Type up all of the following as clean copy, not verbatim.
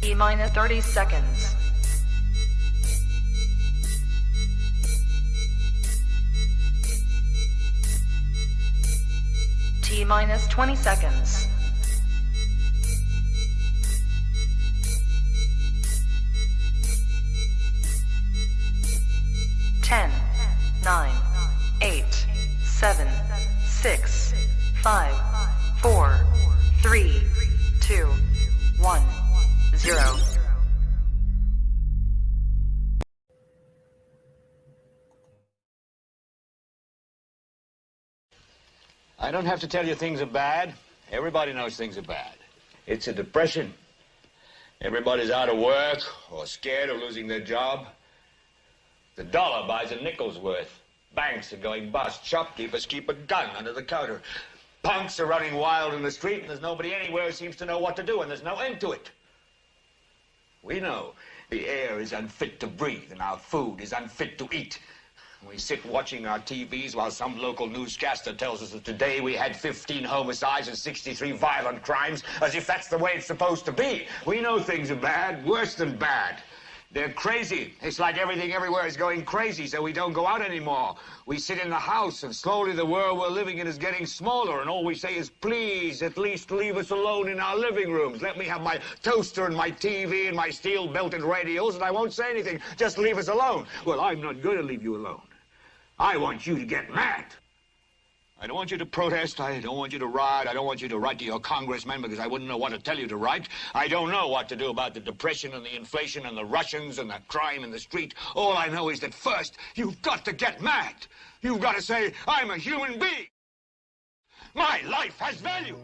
T minus 30 seconds. T minus 20 seconds. 10, 9, 8, 7, 6, 5, 4, 3, 2, 1, 0. I don't have to tell you things are bad. Everybody knows things are bad. It's a depression. Everybody's out of work or scared of losing their job. The dollar buys a nickel's worth. Banks are going bust. Shopkeepers keep a gun under the counter. Punks are running wild in the street, and there's nobody anywhere who seems to know what to do, and there's no end to it. We know the air is unfit to breathe, and our food is unfit to eat. We sit watching our TVs while some local newscaster tells us that today we had 15 homicides and 63 violent crimes, as if that's the way it's supposed to be. We know things are bad, worse than bad. They're crazy. It's like everything everywhere is going crazy, so we don't go out anymore. We sit in the house, and slowly the world we're living in is getting smaller, and all we say is, please, at least leave us alone in our living rooms. Let me have my toaster and my TV and my steel-belted radios, and I won't say anything. Just leave us alone. Well, I'm not going to leave you alone. I want you to get mad. I don't want you to protest. I don't want you to riot. I don't want you to write to your congressman because I wouldn't know what to tell you to write. I don't know what to do about the depression and the inflation and the Russians and the crime in the street. All I know is that first, you've got to get mad. You've got to say, I'm a human being. My life has value.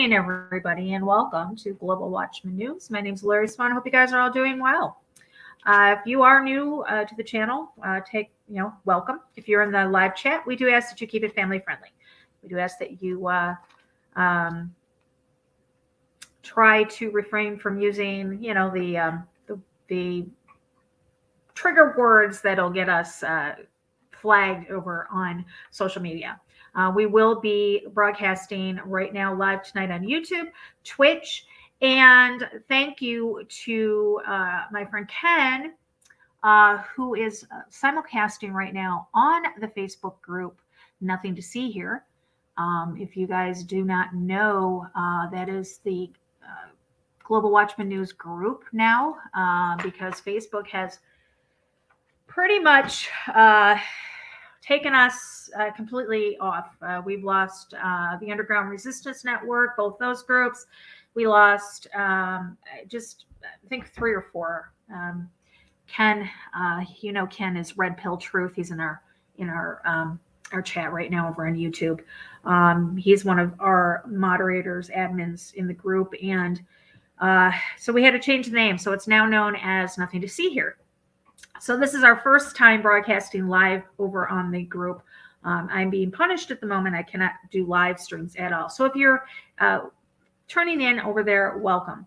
Everybody, and welcome to Global Watchman News. My name is Larry Swan. I hope you guys are all doing well. If you are new to the channel, welcome. If you're in the live chat, we do ask that you keep it family friendly. We do ask that you try to refrain from using, the trigger words that'll get us flagged over on social media. We will be broadcasting right now live tonight on YouTube, Twitch, and thank you to my friend Ken, who is simulcasting right now on the Facebook group, Nothing to See Here. If you guys do not know, that is the Global Watchman News group now, because Facebook has pretty much taken us completely off. We've lost the Underground Resistance Network, both those groups. We lost I think 3 or 4. Ken, Ken is Red Pill Truth. He's in our chat right now over on YouTube. He's one of our moderators, admins in the group, and so we had to change the name. So it's now known as Nothing to See Here. So this is our first time broadcasting live over on the group. I'm being punished at the moment. I cannot do live streams at all. So if you're turning in over there, welcome.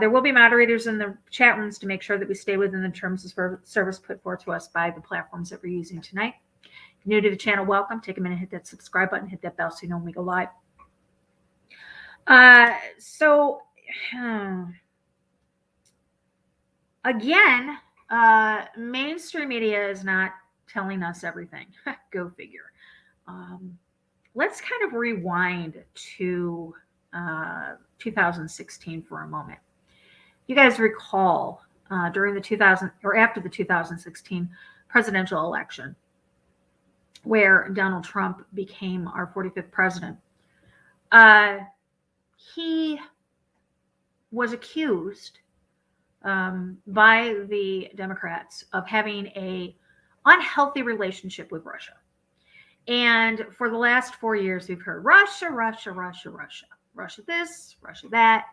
There will be moderators in the chat rooms to make sure that we stay within the terms of service put forth to us by the platforms that we're using tonight. If you're new to the channel, welcome. Take a minute, hit that subscribe button, hit that bell so you know when we go live. Again, mainstream media is not telling us everything. Go figure. Let's kind of rewind to 2016 for a moment. You guys recall during the 2000 or after the 2016 presidential election, where Donald Trump became our 45th president. He was accused by the Democrats of having an unhealthy relationship with Russia. And for the last 4 years, we've heard Russia, Russia, Russia, Russia, Russia this, Russia that.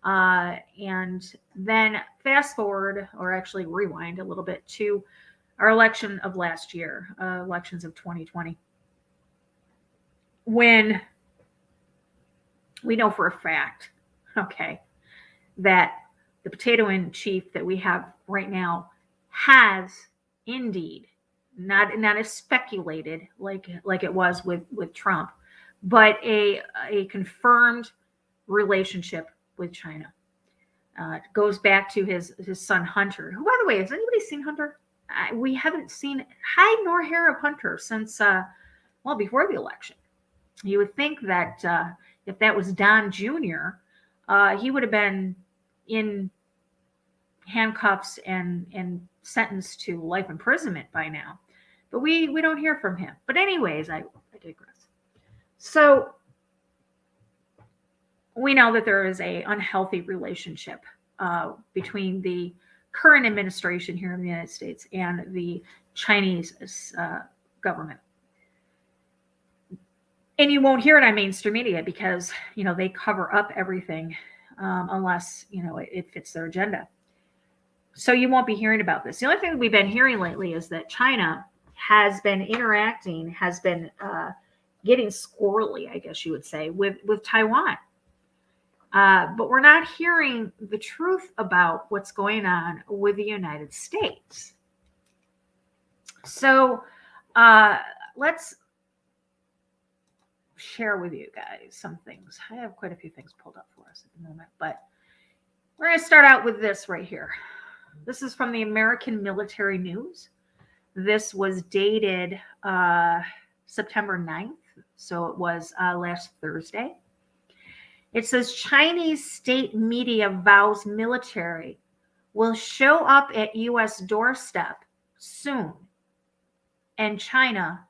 And then fast forward, or actually rewind a little bit to our election of last year, elections of 2020, when we know for a fact, okay, that the potato in chief that we have right now has indeed not as speculated like it was with Trump, but a confirmed relationship with China. It goes back to his son Hunter, who, by the way, has anybody seen Hunter? We haven't seen hide nor hair of Hunter since before the election. You would think that if that was Don Jr., he would have been in handcuffs and sentenced to life imprisonment by now. But we don't hear from him. But anyways, I digress. So we know that there is an unhealthy relationship between the current administration here in the United States and the Chinese government. And you won't hear it on mainstream media because, they cover up everything unless, it fits their agenda. So you won't be hearing about this. The only thing that we've been hearing lately is that China has been interacting, has been getting squirrely, I guess you would say, with Taiwan. But we're not hearing the truth about what's going on with the United States. So let's share with you guys some things. I have quite a few things pulled up for us at the moment, but we're going to start out with this right here. This is from the American Military News. This was dated September 9th, so it was last Thursday. It says Chinese state media vows military will show up at U.S. doorstep soon, and China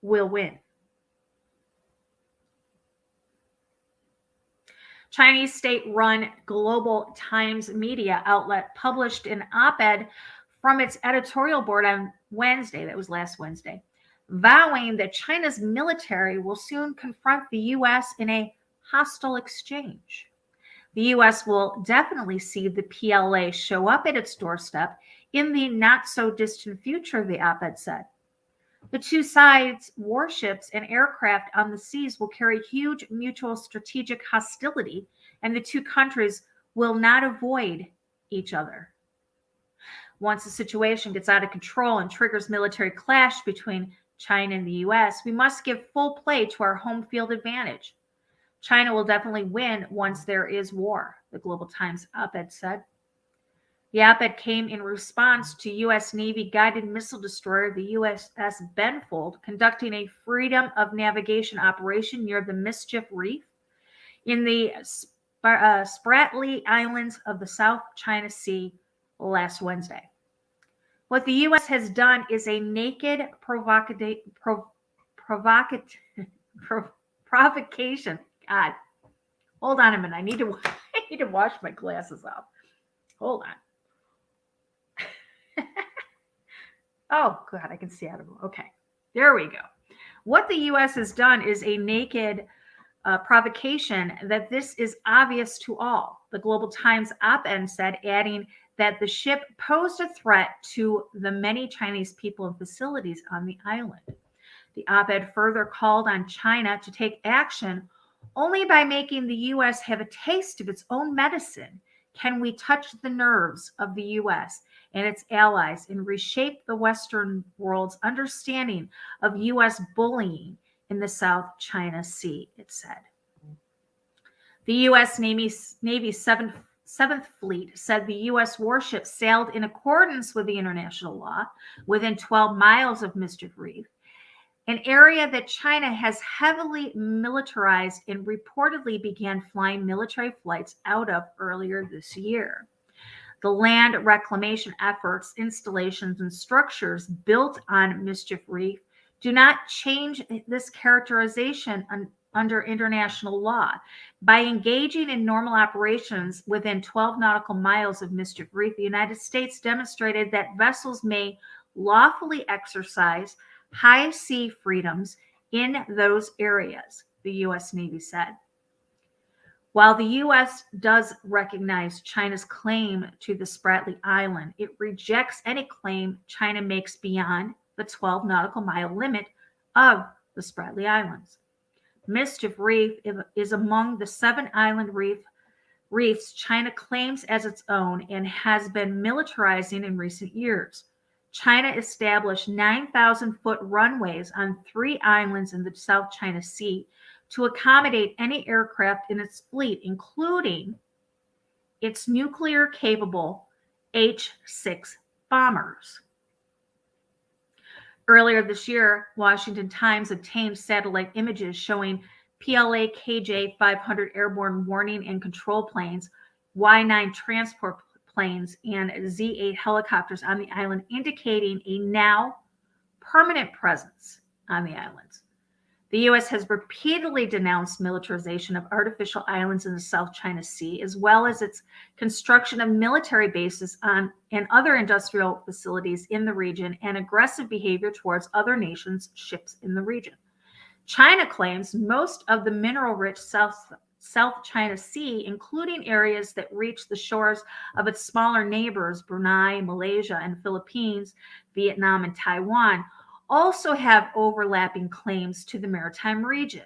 will win. Chinese state-run Global Times media outlet published an op-ed from its editorial board on Wednesday, that was last Wednesday, vowing that China's military will soon confront the U.S. in a hostile exchange. The U.S. will definitely see the PLA show up at its doorstep in the not-so-distant future, the op-ed said. The two sides' warships and aircraft on the seas will carry huge mutual strategic hostility, and the two countries will not avoid each other. Once the situation gets out of control and triggers military clash between China and the U.S., we must give full play to our home field advantage. China will definitely win once there is war, the Global Times op-ed said. The op-ed came in response to U.S. Navy guided missile destroyer, the USS Benfold, conducting a freedom of navigation operation near the Mischief Reef in the Spratly Islands of the South China Sea last Wednesday. What the U.S. has done is a naked provocation. God, hold on a minute. I need to wash my glasses off. Hold on. Oh, God, I can see out of them. Okay, there we go. What the U.S. has done is a naked provocation that this is obvious to all, the Global Times op-ed said, adding that the ship posed a threat to the many Chinese people and facilities on the island. The op-ed further called on China to take action. Only by making the U.S. have a taste of its own medicine can we touch the nerves of the U.S. and its allies and reshape the Western world's understanding of U.S. bullying in the South China Sea, it said. The U.S. Navy's Seventh Fleet said the U.S. warships sailed in accordance with the international law within 12 miles of Mischief Reef, an area that China has heavily militarized and reportedly began flying military flights out of earlier this year. The land reclamation efforts, installations, and structures built on Mischief Reef do not change this characterization under international law. By engaging in normal operations within 12 nautical miles of Mischief Reef, the United States demonstrated that vessels may lawfully exercise high sea freedoms in those areas, the U.S. Navy said. While the U.S. does recognize China's claim to the Spratly Island, it rejects any claim China makes beyond the 12 nautical mile limit of the Spratly Islands. Mischief Reef is among the 7 island reefs China claims as its own and has been militarizing in recent years. China established 9,000-foot runways on 3 islands in the South China Sea to accommodate any aircraft in its fleet, including its nuclear-capable H-6 bombers. Earlier this year, Washington Times obtained satellite images showing PLA KJ-500 airborne warning and control planes, Y-9 transport planes, and Z-8 helicopters on the island, indicating a now permanent presence on the islands. The U.S. has repeatedly denounced militarization of artificial islands in the South China Sea, as well as its construction of military bases and other industrial facilities in the region and aggressive behavior towards other nations' ships in the region. China claims most of the mineral-rich South China Sea, including areas that reach the shores of its smaller neighbors, Brunei, Malaysia, and Philippines, Vietnam, and Taiwan, also have overlapping claims to the maritime region.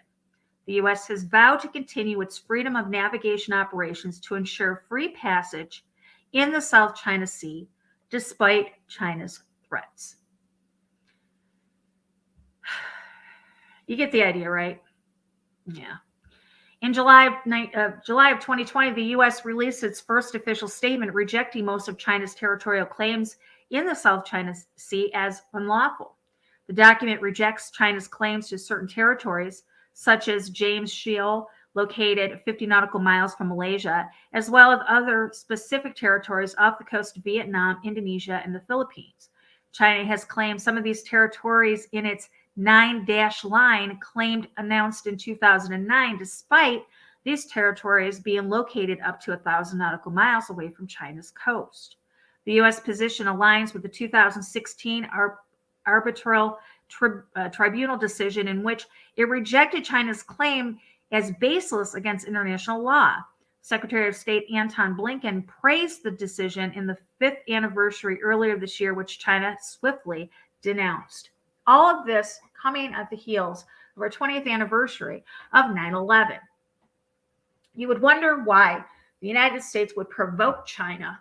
The U.S. has vowed to continue its freedom of navigation operations to ensure free passage in the South China Sea, despite China's threats. You get the idea, right? Yeah. In July of 2020, the U.S. released its first official statement rejecting most of China's territorial claims in the South China Sea as unlawful. The document rejects China's claims to certain territories, such as James Shield, located 50 nautical miles from Malaysia, as well as other specific territories off the coast of Vietnam, Indonesia, and the Philippines. China has claimed some of these territories in its 9-dash line announced in 2009, despite these territories being located up to 1,000 nautical miles away from China's coast. The U.S. position aligns with the 2016 arbitral tribunal decision in which it rejected China's claim as baseless against international law. Secretary of State Anton Blinken praised the decision in the 5th anniversary earlier this year, which China swiftly denounced. All of this coming at the heels of our 20th anniversary of 9/11. You would wonder why the United States would provoke China,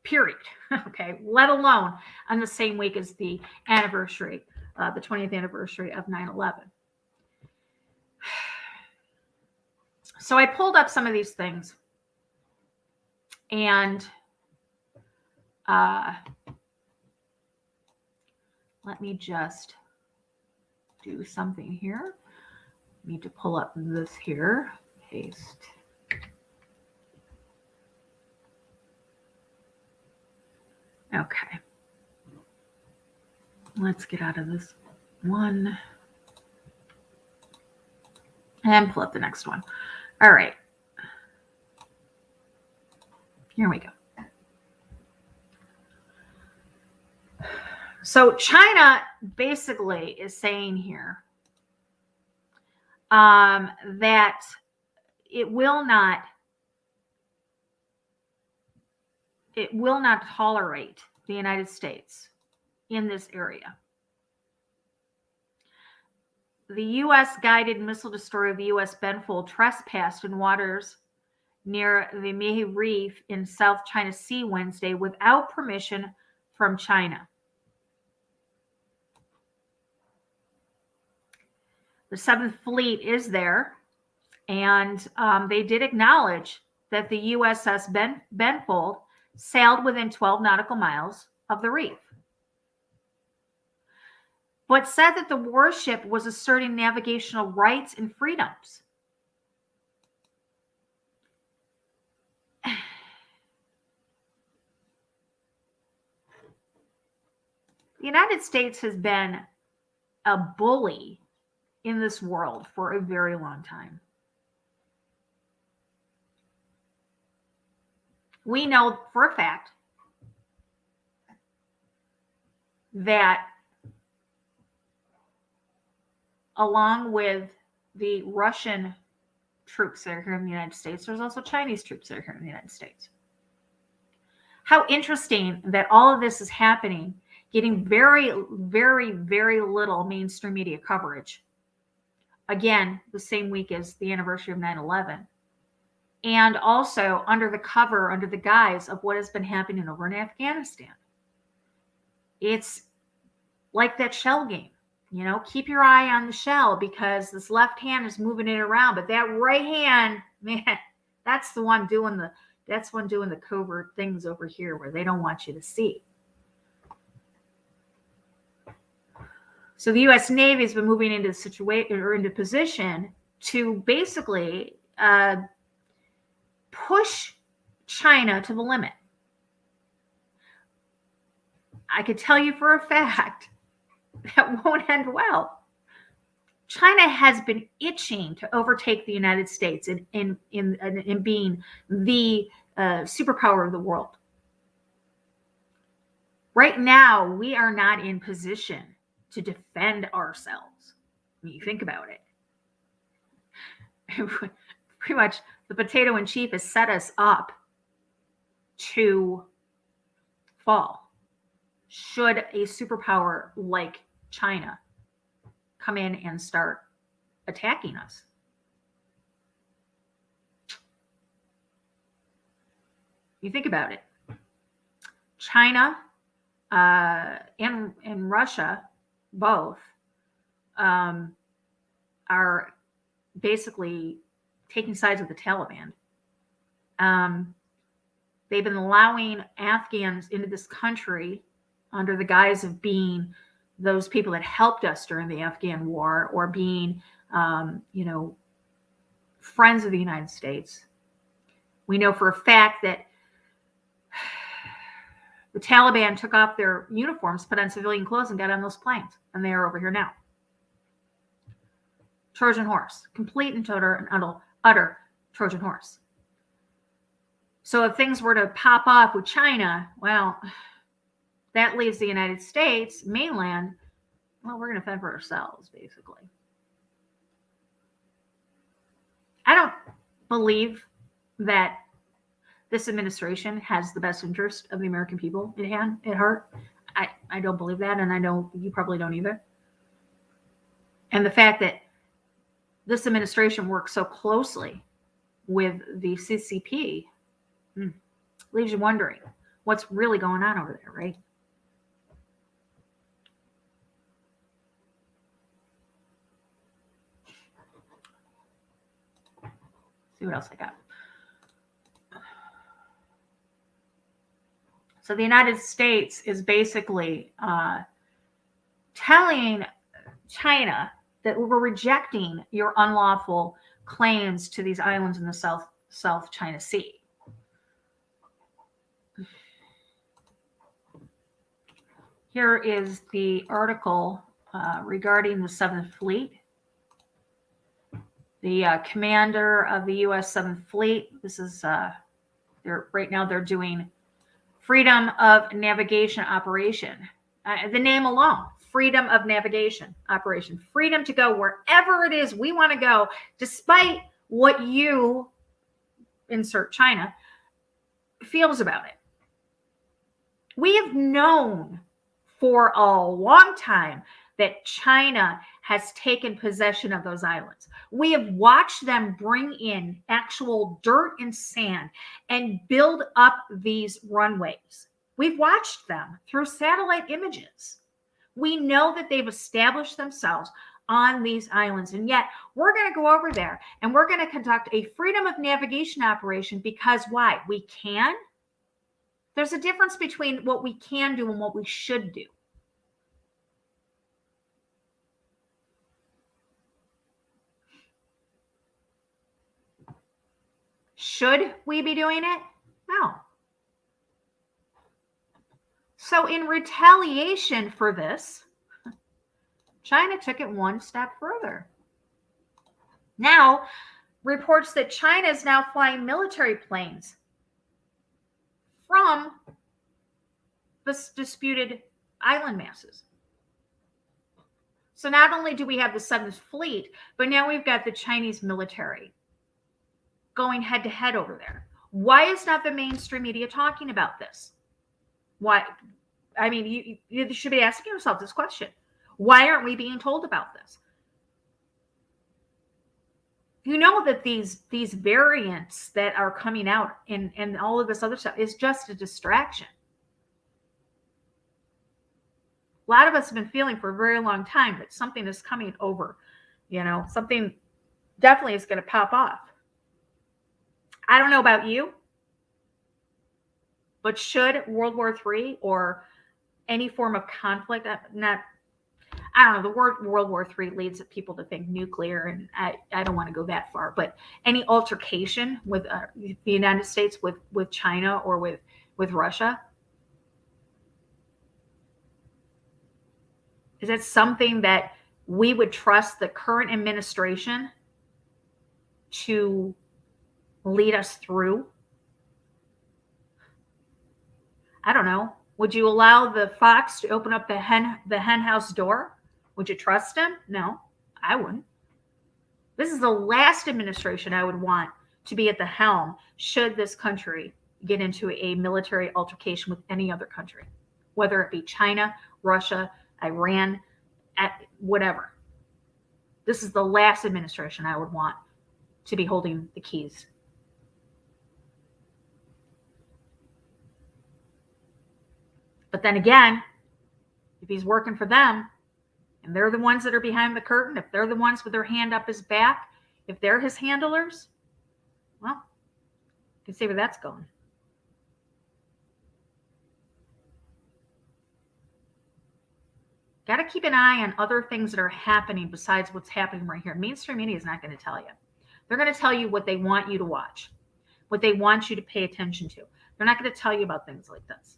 period, okay, let alone on the same week as the anniversary, the 20th anniversary of 9/11. So I pulled up some of these things, and let me just do something here. Need to pull up this here. Paste. Okay. Let's get out of this one and pull up the next one. All right. Here we go. So China basically is saying here that it will not tolerate the United States in this area. The U.S. guided missile destroyer of the U.S. Benfold trespassed in waters near the Mehe Reef in South China Sea Wednesday without permission from China. The 7th Fleet is there, and they did acknowledge that the USS Benfold sailed within 12 nautical miles of the reef, but said that the warship was asserting navigational rights and freedoms. The United States has been a bully in this world for a very long time. We know for a fact that along with the Russian troops that are here in the United States, there's also Chinese troops that are here in the United States. How interesting that all of this is happening, getting very, very, very little mainstream media coverage. Again, the same week as the anniversary of 9/11. And also under the cover, under the guise of what has been happening over in Afghanistan. It's like that shell game. You know, keep your eye on the shell because this left hand is moving it around, but that right hand, man, that's the one doing the covert things over here where they don't want you to see. So the U.S. Navy has been moving into situation or into position to basically push China to the limit. I could tell you for a fact that won't end well. China has been itching to overtake the United States in being the superpower of the world. Right now, we are not in position to defend ourselves. When you think about it, pretty much the potato in chief has set us up to fall should a superpower like China come in and start attacking us. You think about it. China and Russia both are basically taking sides with the Taliban. They've been allowing Afghans into this country under the guise of being those people that helped us during the Afghan war or being, friends of the United States. We know for a fact that the Taliban took off their uniforms, put on civilian clothes, and got on those planes. And they are over here now. Trojan horse. Complete and total and utter Trojan horse. So if things were to pop off with China, well, that leaves the United States, mainland, well, we're going to fend for ourselves, basically. I don't believe that this administration has the best interest of the American people at heart. I don't believe that, and I know you probably don't either. And the fact that this administration works so closely with the CCP leaves you wondering what's really going on over there, right? See what else I got. So the United States is basically telling China that we're rejecting your unlawful claims to these islands in the South China Sea. Here is the article regarding the 7th Fleet. The commander of the U.S. 7th Fleet, this is, right now they're doing Freedom of Navigation Operation. The name alone, Freedom of Navigation Operation. Freedom to go wherever it is we want to go, despite what you, insert China, feels about it. We have known for a long time that China has taken possession of those islands. We have watched them bring in actual dirt and sand and build up these runways. We've watched them through satellite images. We know that they've established themselves on these islands. And yet we're going to go over there and we're going to conduct a freedom of navigation operation because why? We can. There's a difference between what we can do and what we should do. Should we be doing it? No. So in retaliation for this, China took it one step further. Now, reports that China is now flying military planes from the disputed island masses. So not only do we have the Seventh Fleet, but now we've got the Chinese military going head to head over there. Why is not the mainstream media talking about this? Why? I mean, you should be asking yourself this question. Why aren't we being told about this? You know that these variants that are coming out and all of this other stuff is just a distraction. A lot of us have been feeling for a very long time that something is coming over. You know, something definitely is going to pop off. I don't know about you, but should World War III or any form of conflict, I don't know, the word World War III leads people to think nuclear, and I don't want to go that far, but any altercation with the United States with China or with Russia, is that something that we would trust the current administration to lead us through? I don't know. Would you allow the fox to open up the hen house door? Would you trust him? No, I wouldn't. This is the last administration I would want to be at the helm should this country get into a military altercation with any other country, whether it be China, Russia, Iran, whatever. This is the last administration I would want to be holding the keys. But then again, if he's working for them and they're the ones that are behind the curtain, if they're the ones with their hand up his back, if they're his handlers, well, you can see where that's going. Got to keep an eye on other things that are happening besides what's happening right here. Mainstream media is not going to tell you. They're going to tell you what they want you to watch, what they want you to pay attention to. They're not going to tell you about things like this.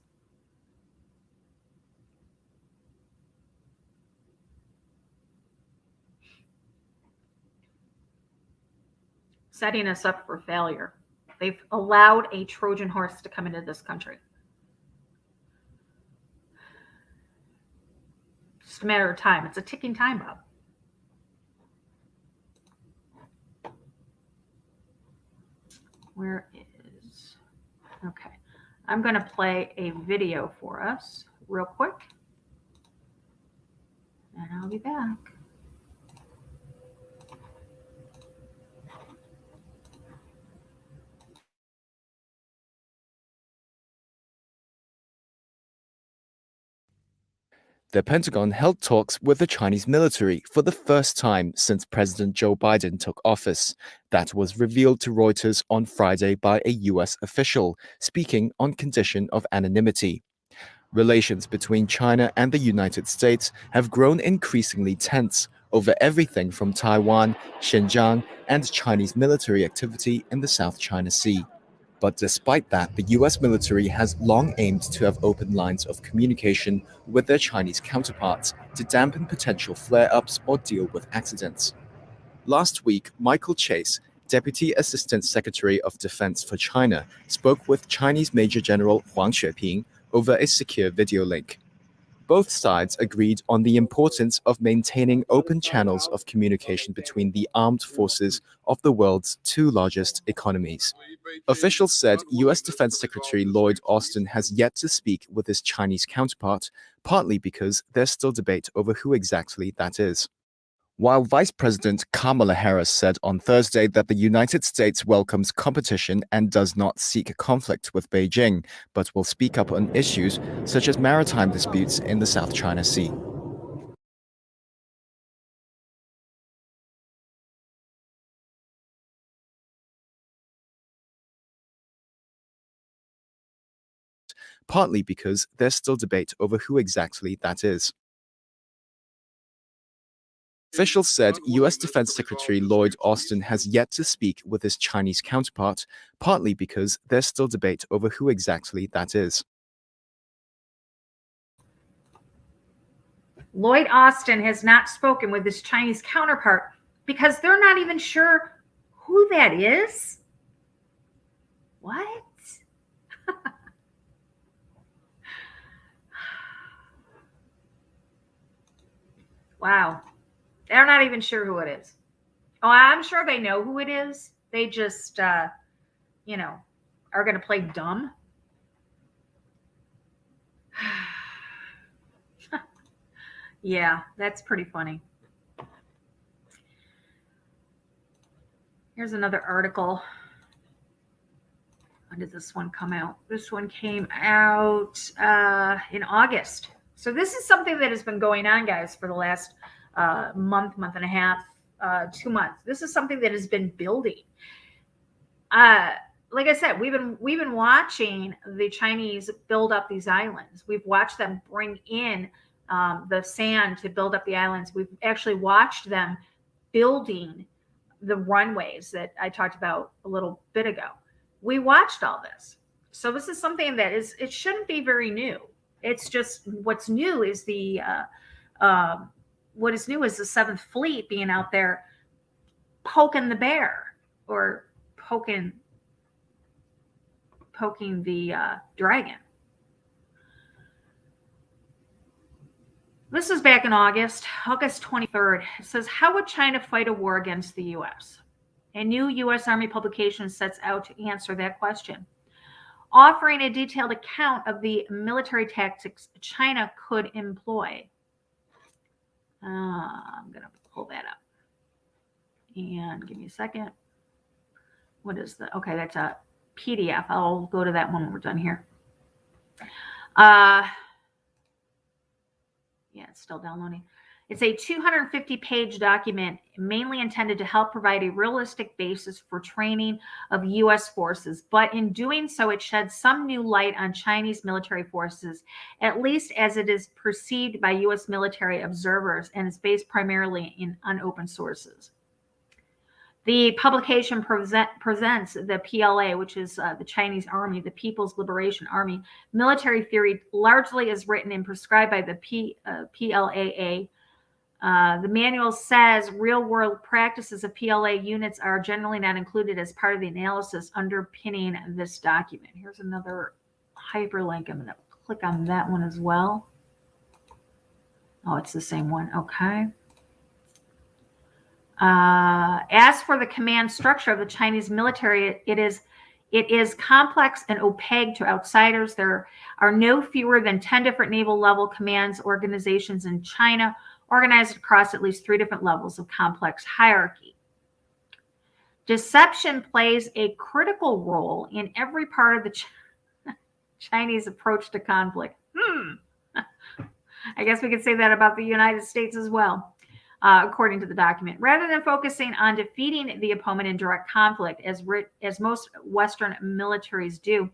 Setting us up for failure. They've allowed a Trojan horse to come into this country. Just a matter of time. It's a ticking time bomb. Where is... Okay. I'm going to play a video for us real quick. And I'll be back. The Pentagon held talks with the Chinese military for the first time since President Joe Biden took office. That was revealed to Reuters on Friday by a US official, speaking on condition of anonymity. Relations between China and the United States have grown increasingly tense over everything from Taiwan, Xinjiang, and Chinese military activity in the South China Sea. But despite that, the US military has long aimed to have open lines of communication with their Chinese counterparts to dampen potential flare-ups or deal with accidents. Last week, Michael Chase, Deputy Assistant Secretary of Defense for China, spoke with Chinese Major General Huang Xueping over a secure video link. Both sides agreed on the importance of maintaining open channels of communication between the armed forces of the world's two largest economies. Officials said US Defense Secretary Lloyd Austin has yet to speak with his Chinese counterpart, partly because there's still debate over who exactly that is. While Vice President Kamala Harris said on Thursday that the United States welcomes competition and does not seek a conflict with Beijing, but will speak up on issues such as maritime disputes in the South China Sea. Partly because there's still debate over who exactly that is. Officials said U.S. Defense Secretary Lloyd Austin has yet to speak with his Chinese counterpart, partly because there's still debate over who exactly that is. Lloyd Austin has not spoken with his Chinese counterpart because they're not even sure who that is. What? Wow. They're not even sure who it is. Oh, I'm sure they know who it is. They just, are going to play dumb. Yeah, that's pretty funny. Here's another article. When did this one come out? This one came out in August. So this is something that has been going on, guys, for the last month and a half, 2 months. This is something that has been building. Like I said, we've been watching the Chinese build up these islands. We've watched them bring in the sand to build up the islands. We've actually watched them building the runways that I talked about a little bit ago. We watched all this. So this is something that it shouldn't be very new. It's just what's new is what is new is the 7th Fleet being out there poking the bear or poking the dragon. This is back in August 23rd. It says, how would China fight a war against the U.S.? A new U.S. Army publication sets out to answer that question, offering a detailed account of the military tactics China could employ. I'm going to pull that up. And give me a second. What is the... Okay, that's a PDF. I'll go to that one when we're done here. Yeah, it's still downloading. It's a 250-page document mainly intended to help provide a realistic basis for training of U.S. forces, but in doing so, it sheds some new light on Chinese military forces, at least as it is perceived by U.S. military observers, and is based primarily in unopened sources. The publication presents the PLA, which is the Chinese Army, the People's Liberation Army, military theory largely is written and prescribed by the PLAA. The manual says real-world practices of PLA units are generally not included as part of the analysis underpinning this document. Here's another hyperlink. I'm going to click on that one as well. Oh, it's the same one. Okay. As for the command structure of the Chinese military, it is complex and opaque to outsiders. There are no fewer than 10 different naval level commands organizations in China, organized across at least 3 different levels of complex hierarchy. Deception plays a critical role in every part of the Chinese approach to conflict. I guess we could say that about the United States as well. According to the document, rather than focusing on defeating the opponent in direct conflict, as most Western militaries do,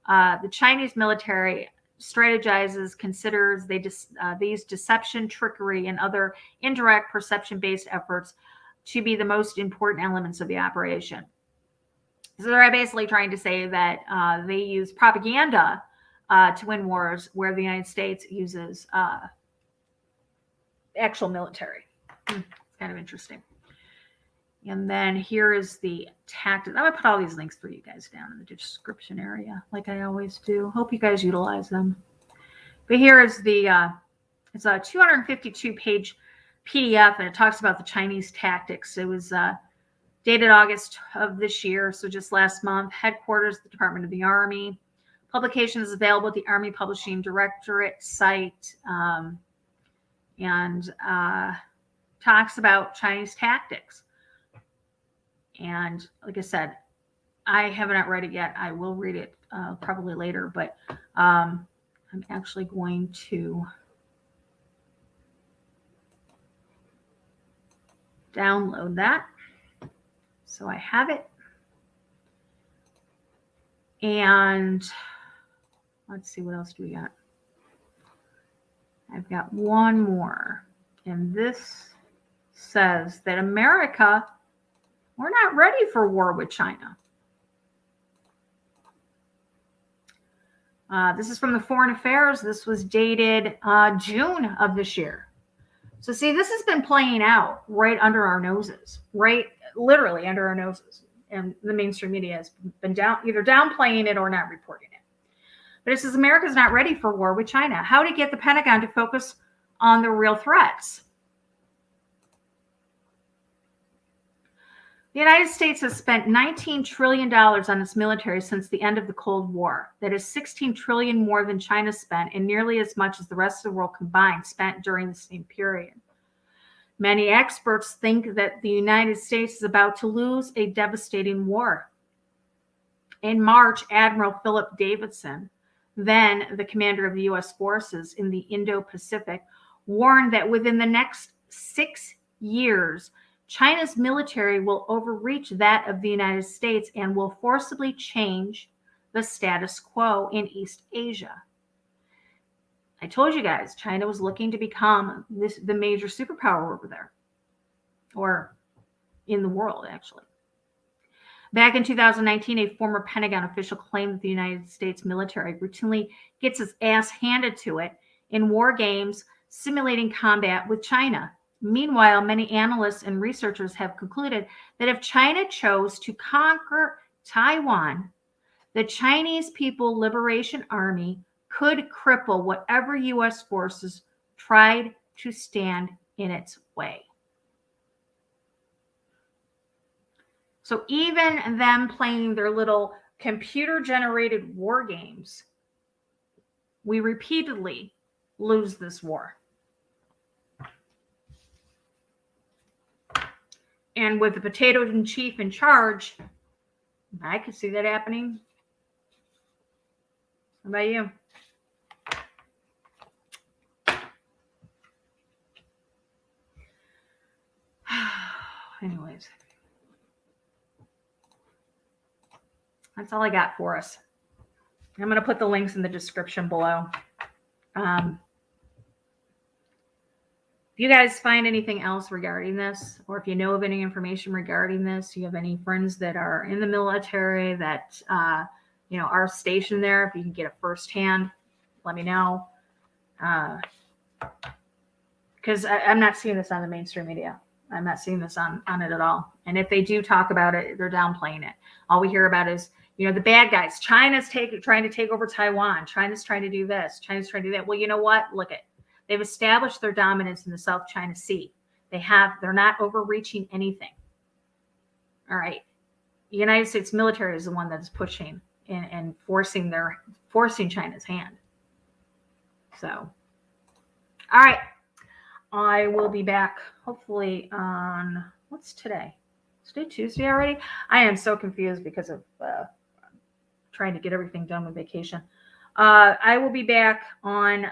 the Chinese military strategizes, considers these deception, trickery, and other indirect perception-based efforts to be the most important elements of the operation. So they're basically trying to say that they use propaganda to win wars, where the United States uses actual military. It's kind of interesting. And then here is the tactic. I'm going to put all these links for you guys down in the description area, like I always do. Hope you guys utilize them. But here is it's a 252-page PDF, and it talks about the Chinese tactics. It was dated August of this year, so just last month. Headquarters, the Department of the Army. Publication is available at the Army Publishing Directorate site. talks about Chinese tactics. And like I said, I have not read it yet. I will read it probably later, but I'm actually going to download that. So I have it. And let's see, what else do we got? I've got one more. And this says that America, we're not ready for war with China. This is from the Foreign Affairs. This was dated June of this year. So see, this has been playing out right under our noses, right? Literally under our noses. And the mainstream media has been either downplaying it or not reporting it. But it says America's not ready for war with China. How to get the Pentagon to focus on the real threats. The United States has spent $19 trillion on its military since the end of the Cold War. That is $16 trillion more than China spent, and nearly as much as the rest of the world combined spent during the same period. Many experts think that the United States is about to lose a devastating war. In March, Admiral Philip Davidson, then the commander of the U.S. forces in the Indo-Pacific, warned that within the next 6 years, China's military will overreach that of the United States and will forcibly change the status quo in East Asia. I told you guys, China was looking to become the major superpower over there, or in the world, actually. Back in 2019, a former Pentagon official claimed that the United States military routinely gets its ass handed to it in war games simulating combat with China. Meanwhile, many analysts and researchers have concluded that if China chose to conquer Taiwan, the Chinese People Liberation Army could cripple whatever U.S. forces tried to stand in its way. So even them playing their little computer-generated war games, we repeatedly lose this war. And with the potato in chief in charge, I could see that happening. How about you? Anyways, that's all I got for us. I'm going to put the links in the description below. If you guys find anything else regarding this, or if you know of any information regarding this, you have any friends that are in the military that are stationed there, if you can get it firsthand, let me know. Because I'm not seeing this on the mainstream media. I'm not seeing this on it at all. And if they do talk about it, they're downplaying it. All we hear about is, the bad guys. China's trying to take over Taiwan. China's trying to do this. China's trying to do that. Well, you know what? Look at. They've established their dominance in the South China Sea. They're not overreaching anything. All right. The United States military is the one that's pushing and forcing China's hand. So, all right. I will be back hopefully on, what's today? Is today Tuesday already? I am so confused because of trying to get everything done with vacation. I will be back on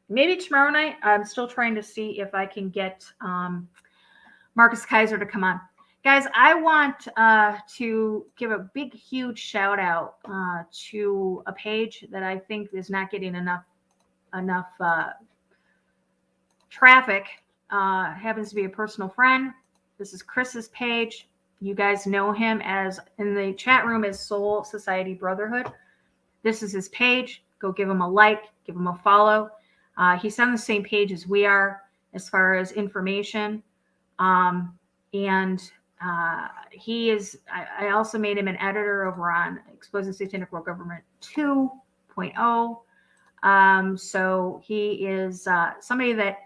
maybe tomorrow night. I'm still trying to see if I can get Marcus Kaiser to come on. Guys, I want to give a big, huge shout out to a page that I think is not getting enough traffic. Happens to be a personal friend. This is Chris's page. You guys know him as in the chat room as Soul Society Brotherhood. This is his page. Go give him a like, give him a follow. He's on the same page as we are as far as information. He is, I also made him an editor over on Exposing Satanic World Government 2.0. So he is somebody that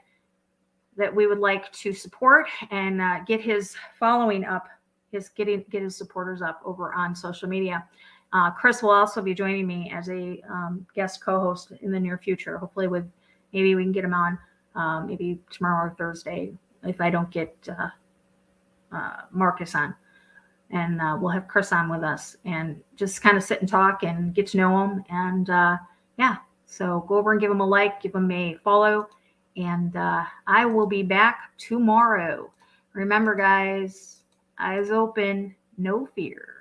we would like to support and get his following up, get his supporters up over on social media. Chris will also be joining me as a guest co-host in the near future. Hopefully maybe we can get him on maybe tomorrow or Thursday if I don't get Marcus on. And we'll have Chris on with us and just kind of sit and talk and get to know him. And yeah, so go over and give him a like, give him a follow. And I will be back tomorrow. Remember, guys, eyes open, no fear.